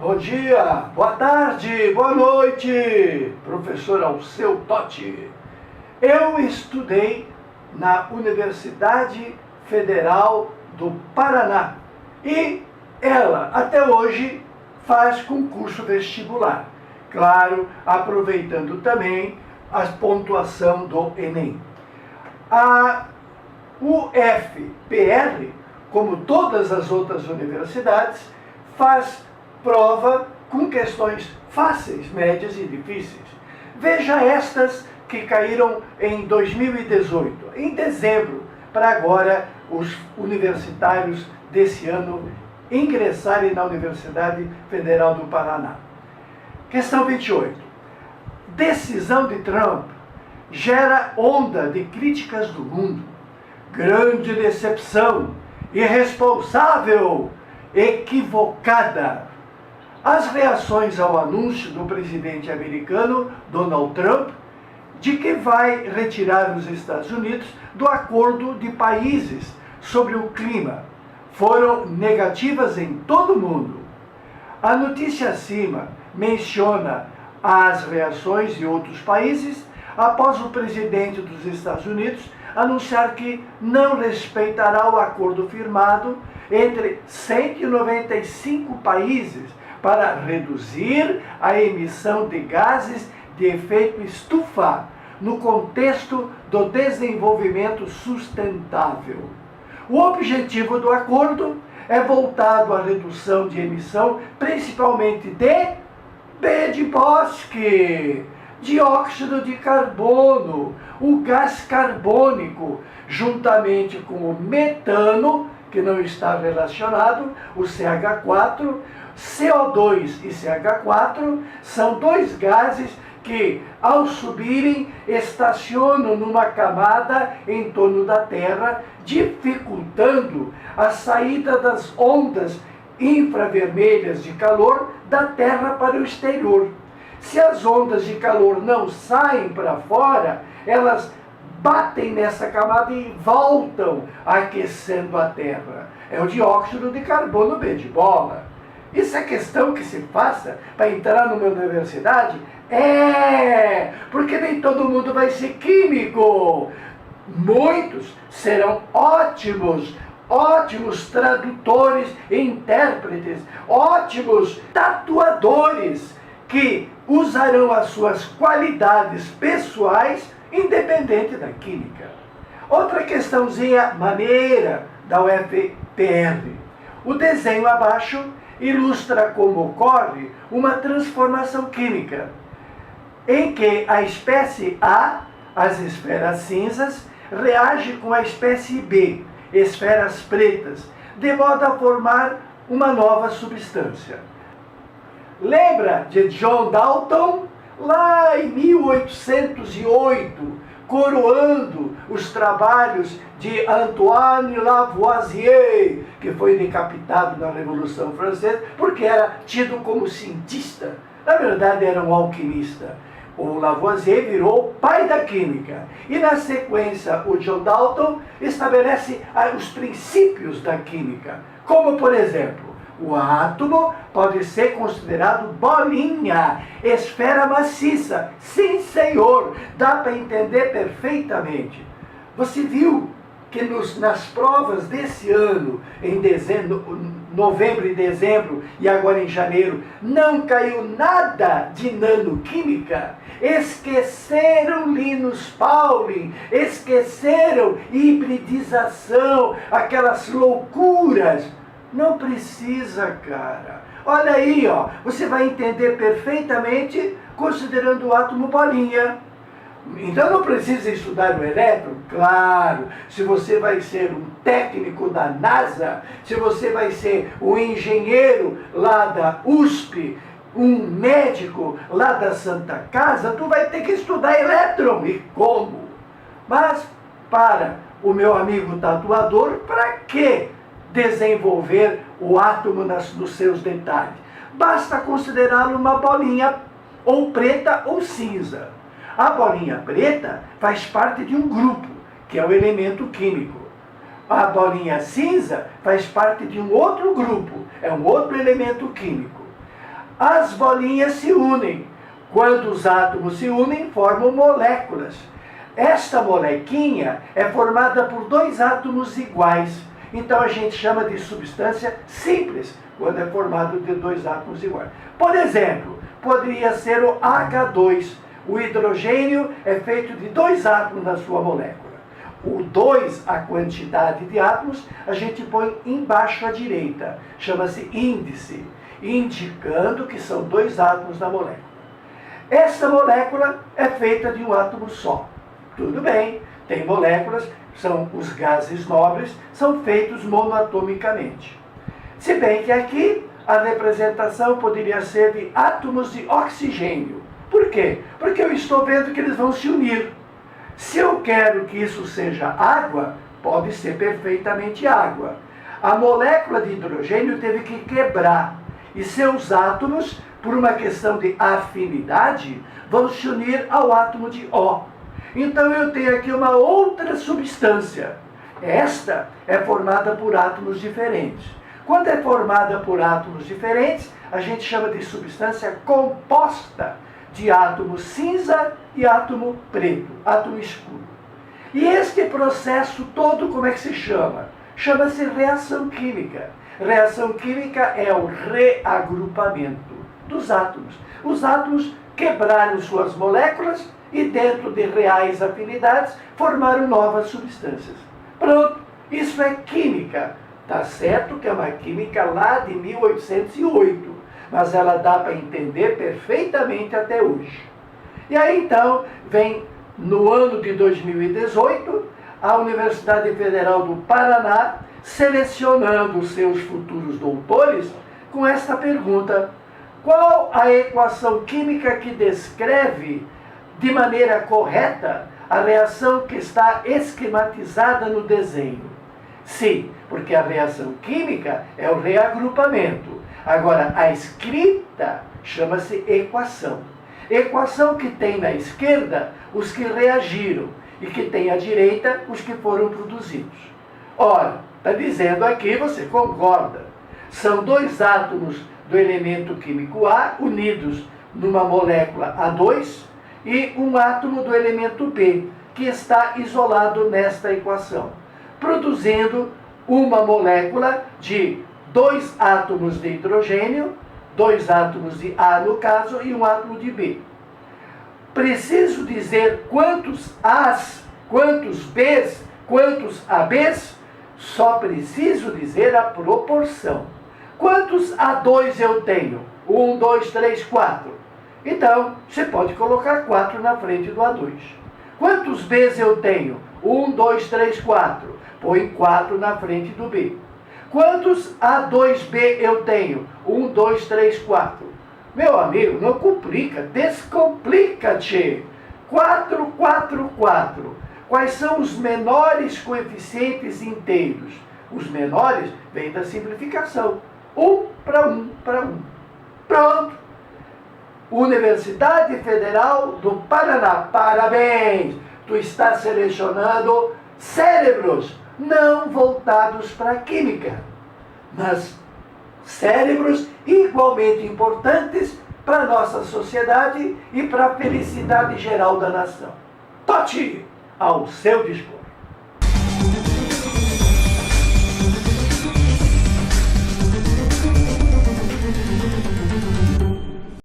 Bom dia, boa tarde, boa noite, professor Alceu Totti. Eu estudei na Universidade Federal do Paraná e ela, até hoje, faz concurso vestibular. Claro, aproveitando também a pontuação do Enem. A UFPR, como todas as outras universidades, faz prova com questões fáceis, médias e difíceis. Veja estas que caíram em 2018, em dezembro, para agora os universitários desse ano ingressarem na Universidade Federal do Paraná. Questão 28. Decisão de Trump gera onda de críticas do mundo. Grande decepção, irresponsável, equivocada. As reações ao anúncio do presidente americano, Donald Trump, de que vai retirar os Estados Unidos do acordo de países sobre o clima, foram negativas em todo o mundo. A notícia acima menciona as reações de outros países após o presidente dos Estados Unidos anunciar que não respeitará o acordo firmado entre 195 países para reduzir a emissão de gases de efeito estufa no contexto do desenvolvimento sustentável. O objetivo do acordo é voltado à redução de emissão, principalmente de bosque, dióxido de carbono, o gás carbônico, juntamente com o metano, que não está relacionado, o CH4, CO2 e CH4 são dois gases que, ao subirem, estacionam numa camada em torno da Terra, dificultando a saída das ondas infravermelhas de calor da Terra para o exterior. Se as ondas de calor não saem para fora, elas batem nessa camada e voltam aquecendo a Terra. É o dióxido de carbono B de bola. Isso é questão que se faça para entrar numa universidade? Porque nem todo mundo vai ser químico. Muitos serão ótimos tradutores e intérpretes, ótimos tatuadores, que usarão as suas qualidades pessoais independente da química. Outra questãozinha maneira da UFPR. O desenho abaixo ilustra como ocorre uma transformação química, em que a espécie A, as esferas cinzas, reage com a espécie B, esferas pretas, de modo a formar uma nova substância. Lembra de John Dalton, lá em 1808, coroando os trabalhos de Antoine Lavoisier, que foi decapitado na Revolução Francesa, porque era tido como cientista. Na verdade, era um alquimista. O Lavoisier virou o pai da química. E, na sequência, o John Dalton estabelece os princípios da química. Como, por exemplo, o átomo pode ser considerado bolinha, esfera maciça. Sim, senhor, dá para entender perfeitamente. Você viu que nas provas desse ano, em novembro e dezembro, e agora em janeiro, não caiu nada de nanoquímica? Esqueceram Linus Pauling, esqueceram hibridização, aquelas loucuras. Não precisa, cara. Olha aí, ó, você vai entender perfeitamente considerando o átomo bolinha. Então não precisa estudar o elétron? Claro. Se você vai ser um técnico da NASA, se você vai ser um engenheiro lá da USP, um médico lá da Santa Casa, tu vai ter que estudar elétron. E como? Mas para o meu amigo tatuador, para quê desenvolver o átomo nos seus detalhes? Basta considerá-lo uma bolinha ou preta ou cinza. A bolinha preta faz parte de um grupo, que é o elemento químico. A bolinha cinza faz parte de um outro grupo, é um outro elemento químico. as bolinhas se unem. Quando os átomos se unem, formam moléculas. Esta molequinha é formada por dois átomos iguais. Então a gente chama de substância simples, quando é formado de dois átomos iguais. Por exemplo, poderia ser o H2. O hidrogênio é feito de dois átomos na sua molécula. O 2, a quantidade de átomos, a gente põe embaixo à direita. Chama-se índice, indicando que são dois átomos na molécula. Essa molécula é feita de um átomo só. Tudo bem, tem moléculas, são os gases nobres, são feitos monoatomicamente. Se bem que aqui a representação poderia ser de átomos de oxigênio. Por quê? Porque eu estou vendo que eles vão se unir. Se eu quero que isso seja água, pode ser perfeitamente água. A molécula de hidrogênio teve que quebrar, e seus átomos, por uma questão de afinidade, vão se unir ao átomo de O. Então eu tenho aqui uma outra substância. Esta é formada por átomos diferentes. Quando é formada por átomos diferentes, a gente chama de substância composta de átomo cinza e átomo preto, átomo escuro. E este processo todo, como é que se chama? Chama-se reação química. Reação química é o reagrupamento dos átomos. Os átomos quebraram suas moléculas e, dentro de reais afinidades, formaram novas substâncias. Pronto, isso é química. Tá certo que é uma química lá de 1808. Mas ela dá para entender perfeitamente até hoje. E aí, então, vem no ano de 2018, a Universidade Federal do Paraná selecionando os seus futuros doutores com esta pergunta: qual a equação química que descreve de maneira correta a reação que está esquematizada no desenho? Sim, porque a reação química é o reagrupamento. Agora, a escrita chama-se equação. Equação que tem na esquerda os que reagiram e que tem à direita os que foram produzidos. Ora, está dizendo aqui, você concorda. São dois átomos do elemento químico A unidos numa molécula A2 e um átomo do elemento B, que está isolado nesta equação, produzindo uma molécula de dois átomos de hidrogênio, dois átomos de A no caso, e um átomo de B. Preciso dizer quantos As, quantos Bs, quantos ABs? Só preciso dizer a proporção. Quantos A2 eu tenho? 1, 2, 3, 4. Então, você pode colocar 4 na frente do A2. Quantos Bs eu tenho? 1, 2, 3, 4. Põe 4 na frente do B. Quantos A2B eu tenho? 1, 2, 3, 4. Meu amigo, não complica, descomplica-te. 4, 4, 4. Quais são os menores coeficientes inteiros? Os menores vêm da simplificação. 1 para 1 para 1. Pronto. Universidade Federal do Paraná, parabéns! Tu estás selecionando cérebros não voltados para a química, mas cérebros igualmente importantes para a nossa sociedade e para a felicidade geral da nação. Tote ao seu dispor.